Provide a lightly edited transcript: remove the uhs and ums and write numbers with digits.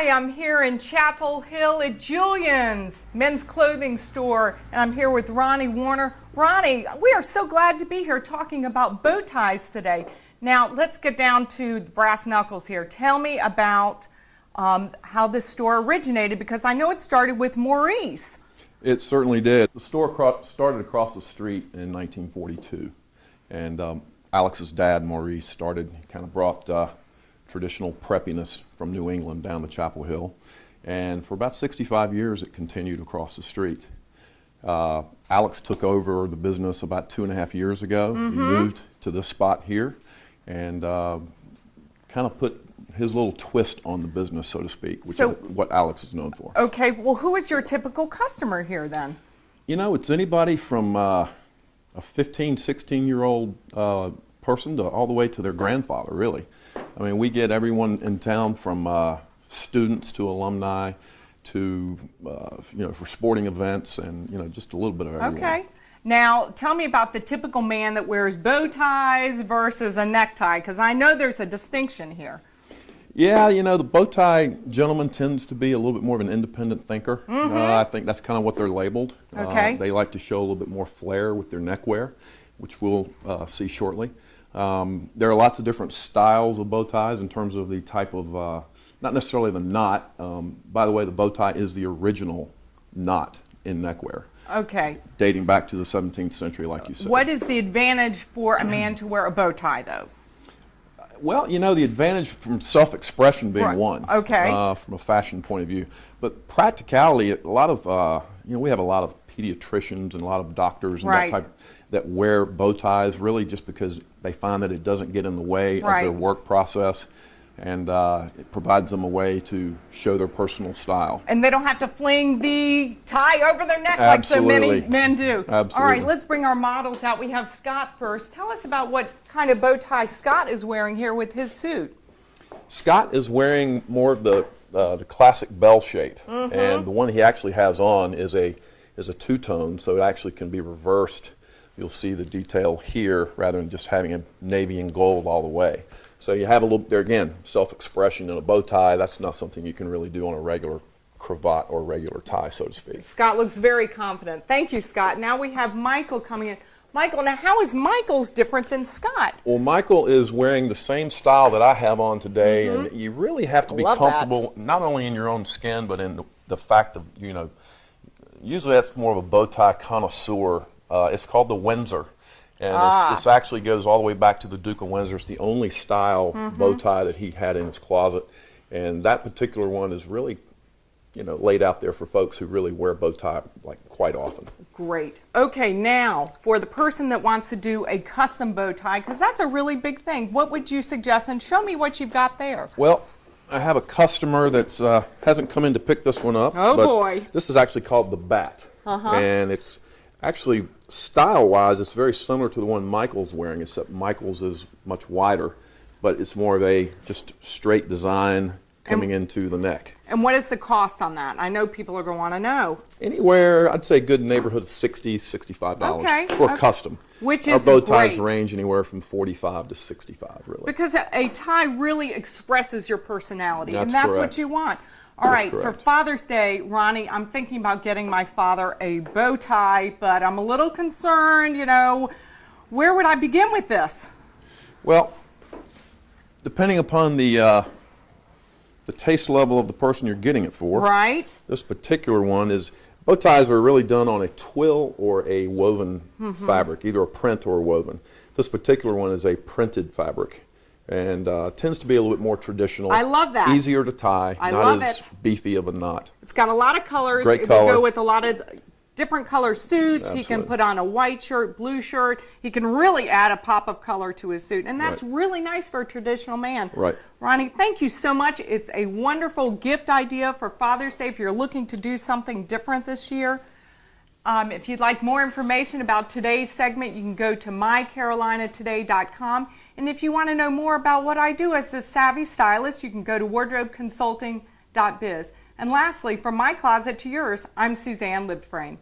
Hi, I'm here in Chapel Hill at Julian's men's clothing store, and I'm here with Ronnie Warner. Ronnie, we are so glad to be here talking about bow ties today. Now, let's get down to the brass knuckles here. Tell me about how this store originated, because I know it started with Maurice. It certainly did. The store started across the street in 1942, and Alex's dad, Maurice, kind of brought traditional preppiness from New England down to Chapel Hill, and for about 65 years it continued across the street. Alex took over the business about 2.5 years ago. He moved to this spot here and kind of put his little twist on the business, so to speak, which is what Alex is known for. Okay, well, who is your typical customer here then? You know, it's anybody from a 15, 16-year-old person to all the way to their grandfather, really. I mean, we get everyone in town from students to alumni to, for sporting events and, just a little bit of everyone. Okay. Now, tell me about the typical man that wears bow ties versus a necktie, because I know there's a distinction here. Yeah, the bow tie gentleman tends to be a little bit more of an independent thinker. I think that's kind of what they're labeled. Okay. They like to show a little bit more flair with their neckwear, which we'll see shortly. There are lots of different styles of bow ties in terms of the type of, not necessarily the knot. By the way, the bow tie is the original knot in neckwear. Okay. Dating back to the 17th century, like you said. What is the advantage for a man to wear a bow tie, though? Well, the advantage from self-expression being one, okay, from a fashion point of view. But practicality, a lot of, we have a lot of pediatricians and a lot of doctors and that type that wear bow ties really just because they find that it doesn't get in the way of their work process, and it provides them a way to show their personal style. And they don't have to fling the tie over their neck like so many men do. Absolutely. All right, let's bring our models out. We have Scott first. Tell us about what kind of bow tie Scott is wearing here with his suit. Scott is wearing more of the classic bell shape, and the one he actually has on is a two-tone, so it actually can be reversed. You'll see the detail here rather than just having a navy and gold all the way. So you have a little, there again, self-expression in a bow tie. That's not something you can really do on a regular cravat or regular tie, so to speak. Scott looks very confident. Thank you, Scott. Now we have Michael coming in. Michael, now how is Michael's different than Scott? Well, Michael is wearing the same style that I have on today, and you really have to be comfortable not only in your own skin, but in the fact of, usually that's more of a bow tie connoisseur. It's called the Windsor, and this actually goes all the way back to the Duke of Windsor. It's the only style bow tie that he had in his closet, and that particular one is really, laid out there for folks who really wear bow tie like quite often. Great. Okay, now for the person that wants to do a custom bow tie, because that's a really big thing, what would you suggest? And show me what you've got there. Well, I have a customer that's hasn't come in to pick this one up. Oh, but boy. This is actually called the Bat, and it's actually, style-wise, it's very similar to the one Michael's wearing, except Michael's is much wider, but it's more of a just straight design coming into the neck. And what is the cost on that? I know people are going to want to know. Anywhere, I'd say good neighborhood of $60, $65 for a custom. Which is Our bow ties range anywhere from $45 to $65, really. Because a tie really expresses your personality, That's and that's correct. what you want. All right, for Father's Day, Ronnie, I'm thinking about getting my father a bow tie, but I'm a little concerned, where would I begin with this? Well, depending upon the taste level of the person you're getting it for. Right. This particular one is, bow ties are really done on a twill or a woven fabric, either a print or a woven. This particular one is a printed fabric, and tends to be a little bit more traditional. I love that. Easier to tie, not as beefy of a knot. It's got a lot of colors. Great it color. will go with a lot of different color suits. Absolutely. He can put on a white shirt, blue shirt. He can really add a pop of color to his suit, and that's really nice for a traditional man. Right. Ronnie, thank you so much. It's a wonderful gift idea for Father's Day if you're looking to do something different this year. If you'd like more information about today's segment, you can go to mycarolinatoday.com. And if you want to know more about what I do as a savvy stylist, you can go to wardrobeconsulting.biz. And lastly, from my closet to yours, I'm Suzanne Libfraind.